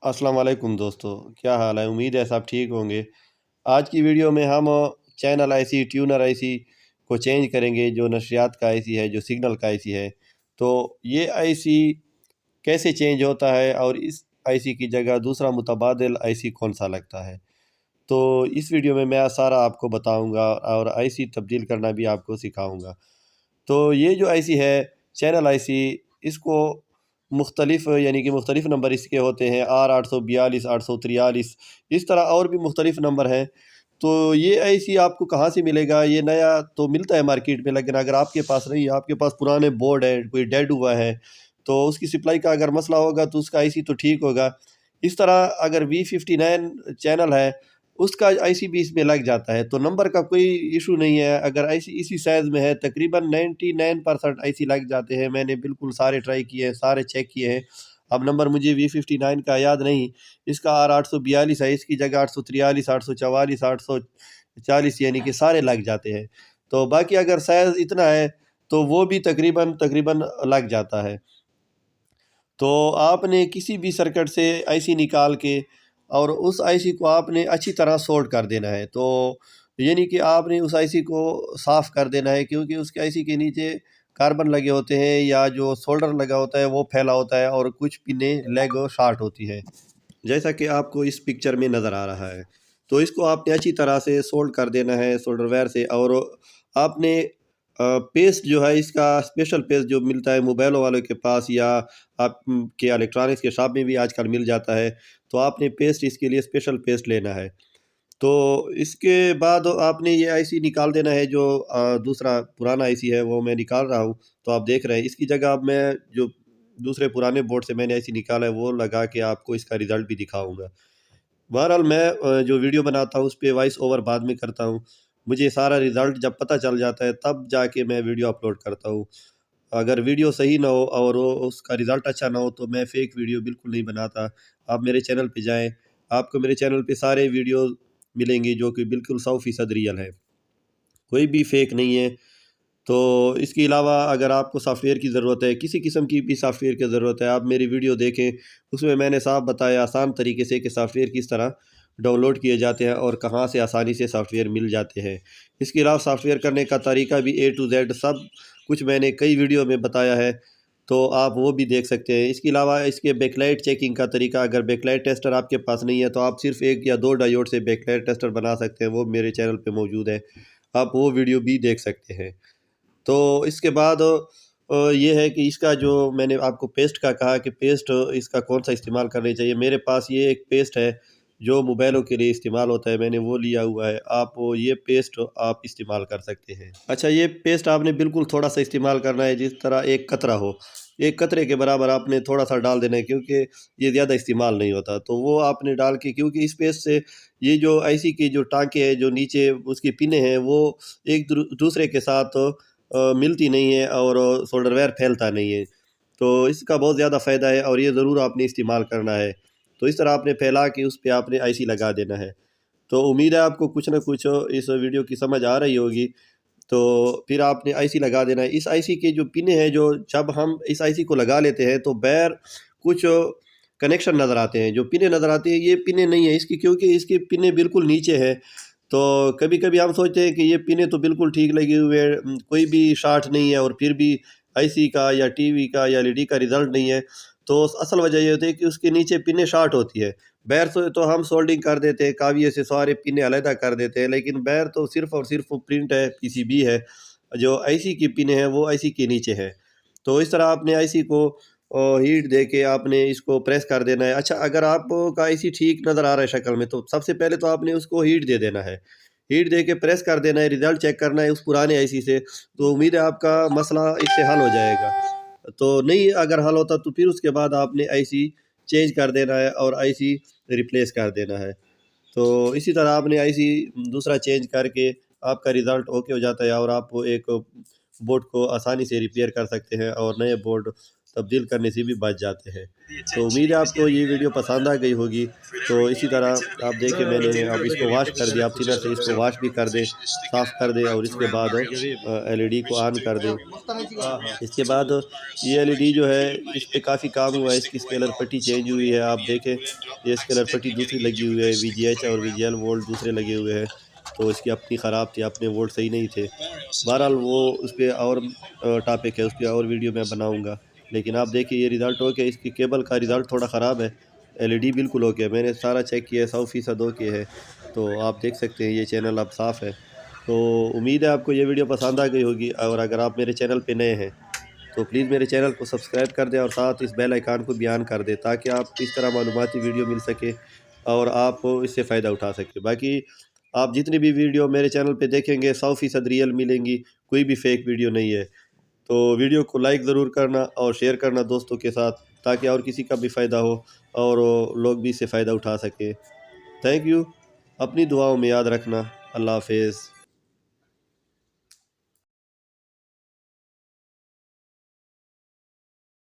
अस्सलाम वालेकुम दोस्तों, क्या हाल है? उम्मीद है सब ठीक होंगे। आज की वीडियो में हम चैनल आईसी, ट्यूनर आईसी को चेंज करेंगे, जो नशरियात का आईसी है, जो सिग्नल का आईसी है। तो ये आईसी कैसे चेंज होता है और इस आईसी की जगह दूसरा मुतबादिल आईसी कौन-सा लगता है? तो इस वीडियो में मैं सारा आपको बताऊँगा और आईसी तब्दील करना भी आपको सिखाऊँगा। तो ये जो आईसी है, चैनल आईसी, इसको मुख्तलिफ़ यानी कि मुख्तलिफ़ नंबर इसके होते हैं, R842, 843, इस तरह और भी मुख्तलिफ़ नंबर हैं। तो ये आईसी आपको कहाँ से मिलेगा? ये नया तो मिलता है मार्केट में, लेकिन अगर आपके पास नहीं है, आपके पास पुराने बोर्ड है, कोई डेड हुआ है, तो उसकी सप्लाई का अगर मसला होगा तो उसका आईसी तो ठीक होगा। इस तरह अगर V59 चैनल है, उसका आईसी भी इसमें लग जाता है, तो नंबर का कोई इशू नहीं है। अगर आईसी इसी साइज़ में है, तकरीबन 99% आईसी लग जाते हैं। मैंने बिल्कुल सारे ट्राई किए हैं, सारे चेक किए हैं। अब नंबर मुझे V59 का याद नहीं, इसका R842 है, इसकी जगह 843, 844, 840 यानी कि सारे लग जाते हैं। तो बाकी अगर साइज़ इतना है, तो वो भी तकरीबन तकरीबन लग जाता है। तो आपने किसी भी सर्किट से आईसी निकाल के और उस आईसी को आपने अच्छी तरह सोल्ड कर देना है। तो यानी कि आपने उस आईसी को साफ़ कर देना है, क्योंकि उसके आईसी के नीचे कार्बन लगे होते हैं या जो सोल्डर लगा होता है वो फैला होता है और कुछ पिनें लेग शार्ट होती हैं, जैसा कि आपको इस पिक्चर में नज़र आ रहा है। तो इसको आपने अच्छी तरह से सोल्ड कर देना है सोल्डर वायर से। और आपने पेस्ट जो है, इसका स्पेशल पेस्ट जो मिलता है मोबाइलों वालों के पास, या आप के इलेक्ट्रॉनिक्स के शॉप में भी आजकल मिल जाता है, तो आपने पेस्ट इसके लिए स्पेशल पेस्ट लेना है। तो इसके बाद आपने ये आईसी निकाल देना है, जो दूसरा पुराना आईसी है वो मैं निकाल रहा हूँ। तो आप देख रहे हैं, इसकी जगह अब मैं जो दूसरे पुराने बोर्ड से मैंने आईसी निकाला है वो लगा के आपको इसका रिज़ल्ट भी दिखाऊँगा। बहरहाल मैं जो वीडियो बनाता हूँ उस पे वॉइस ओवर बाद में करता हूँ। मुझे सारा रिज़ल्ट जब पता चल जाता है तब जाके मैं वीडियो अपलोड करता हूँ। अगर वीडियो सही ना हो और वो उसका रिज़ल्ट अच्छा ना हो, तो मैं फ़ेक वीडियो बिल्कुल नहीं बनाता। आप मेरे चैनल पे जाएँ, आपको मेरे चैनल पे सारे वीडियो मिलेंगी जो कि बिल्कुल 100% रियल है। कोई भी फ़ेक नहीं है। तो इसके अलावा अगर आपको सॉफ्टवेयर की ज़रूरत है, किसी किस्म की भी सॉफ्टवेयर की ज़रूरत है, आप मेरी वीडियो देखें, उसमें मैंने साफ बताया आसान तरीके से कि सॉफ्टवेयर किस तरह डाउनलोड किए जाते हैं और कहाँ से आसानी से सॉफ्टवेयर मिल जाते हैं। इसके अलावा सॉफ्टवेयर करने का तरीका भी A to Z सब कुछ मैंने कई वीडियो में बताया है, तो आप वो भी देख सकते हैं। इसके अलावा इसके बैकलाइट चेकिंग का तरीका, अगर बैकलाइट टेस्टर आपके पास नहीं है तो आप सिर्फ़ 1 या 2 डायोड से बैकलाइट टेस्टर बना सकते हैं, वो मेरे चैनल पे मौजूद है। आप वो वीडियो भी देख सकते हैं। तो इसके बाद ये है कि इसका जो मैंने आपको पेस्ट का कहा कि पेस्ट इसका कौन-सा इस्तेमाल करनी चाहिए। मेरे पास ये एक पेस्ट है जो मोबाइलों के लिए इस्तेमाल होता है, मैंने वो लिया हुआ है। आप ये पेस्ट आप इस्तेमाल कर सकते हैं। अच्छा, ये पेस्ट आपने बिल्कुल थोड़ा-सा इस्तेमाल करना है, जिस तरह एक कतरा हो। एक कतरे के बराबर आपने थोड़ा-सा डाल देना है, क्योंकि ये ज़्यादा इस्तेमाल नहीं होता। तो वो आपने डाल के, क्योंकि इस पेस्ट से ये जो आईसी की जो टाँके हैं, जो नीचे उसकी पिनें हैं, वो एक दूसरे के साथ मिलती नहीं है और सोल्डरवेयर फैलता नहीं है। तो इसका बहुत ज़्यादा फ़ायदा है और ये ज़रूर आपने इस्तेमाल करना है। तो इस तरह आपने फैला के उस पे आपने आईसी लगा देना है। तो उम्मीद है आपको कुछ न कुछ इस वीडियो की समझ आ रही होगी। तो फिर आपने आईसी लगा देना है। इस आईसी के जो पिनें हैं, जो जब हम इस आईसी को लगा लेते हैं तो बाहर कुछ कनेक्शन नज़र आते हैं। जो पिनें नज़र आती हैं, ये पिनें नहीं है इसकी, क्योंकि इसकी पिनें बिल्कुल नीचे है। तो कभी-कभी हम सोचते हैं कि ये पिनें तो बिल्कुल ठीक लगी हुई है, कोई भी शॉर्ट नहीं है, और फिर भी आईसी का या टीवी का या एलईडी का रिज़ल्ट नहीं है। तो असल वजह ये होती है कि उसके नीचे पिनें शॉर्ट होती है। बाहर से तो हम सोल्डिंग कर देते हैं, काविये से सारे पिनें अलहदा कर देते हैं, लेकिन बाहर तो सिर्फ़ और सिर्फ़ प्रिंट है, पीसीबी है। जो आईसी की पिनें हैं वो आईसी के नीचे है। तो इस तरह आपने आईसी को हीट दे के आपने इसको प्रेस कर देना है। अच्छा, अगर आपका आईसी ठीक नज़र आ रहा है शक्ल में, तो सबसे पहले तो आपने उसको हीट दे देना है। हीट दे के प्रेस कर देना है, रिज़ल्ट चेक करना है उस पुराने आईसी से, तो उम्मीद है आपका मसला इससे हल हो जाएगा। तो नहीं अगर हल होता तो फिर उसके बाद आपने आईसी चेंज कर देना है और आईसी रिप्लेस कर देना है। तो इसी तरह आपने आईसी दूसरा चेंज करके आपका रिज़ल्ट ओके हो जाता है और आप एक बोर्ड को आसानी से रिपेयर कर सकते हैं और नए बोर्ड तब्दील करने से भी बच जाते हैं। तो उम्मीद है आपको ये वीडियो पसंद आ गई होगी। तो इसी तरह आप देखें, मैंने अब इसको वॉश कर दिया। आप थिनर से इसको वॉश भी कर दें, साफ़ कर दें और इसके बाद एलईडी को ऑन कर दें। इसके बाद ये एलईडी जो है, इस पे काफ़ी काम हुआ है। इसकी स्केलर पट्टी चेंज हुई है। आप देखें, ये स्केलर पट्टी दूसरी लगी हुई है, वीजीएच और वीजीएल वोल्ट दूसरे लगे हुए हैं। तो इसकी अपनी ख़राब थी, अपने वोल्ट सही नहीं थे। बहरहाल वो उस पर और टॉपिक है, उस पर और वीडियो मैं बनाऊँगा। लेकिन आप देखिए, ये रिज़ल्ट हो गया। इसकी केबल का रिज़ल्ट थोड़ा ख़राब है। एलईडी बिल्कुल ओके है, मैंने सारा चेक किया है, 100% ओके है। तो आप देख सकते हैं, ये चैनल अब साफ़ है। तो उम्मीद है आपको ये वीडियो पसंद आ गई होगी। और अगर आप मेरे चैनल पे नए हैं तो प्लीज़ मेरे चैनल को सब्सक्राइब कर दें और साथ इस बेल आइकन को भी ऑन कर दें, ताकि आप इस तरह मालूमाती वीडियो मिल सके और आप इससे फ़ायदा उठा सकें। बाकी आप जितनी भी वीडियो मेरे चैनल पे देखेंगे, 100% रियल मिलेंगी, कोई भी फेक वीडियो नहीं है। तो वीडियो को लाइक ज़रूर करना और शेयर करना दोस्तों के साथ, ताकि और किसी का भी फ़ायदा हो और लोग भी इससे फ़ायदा उठा सकें। Thank you. अपनी दुआओं में याद रखना। अल्लाह हाफ़िज़।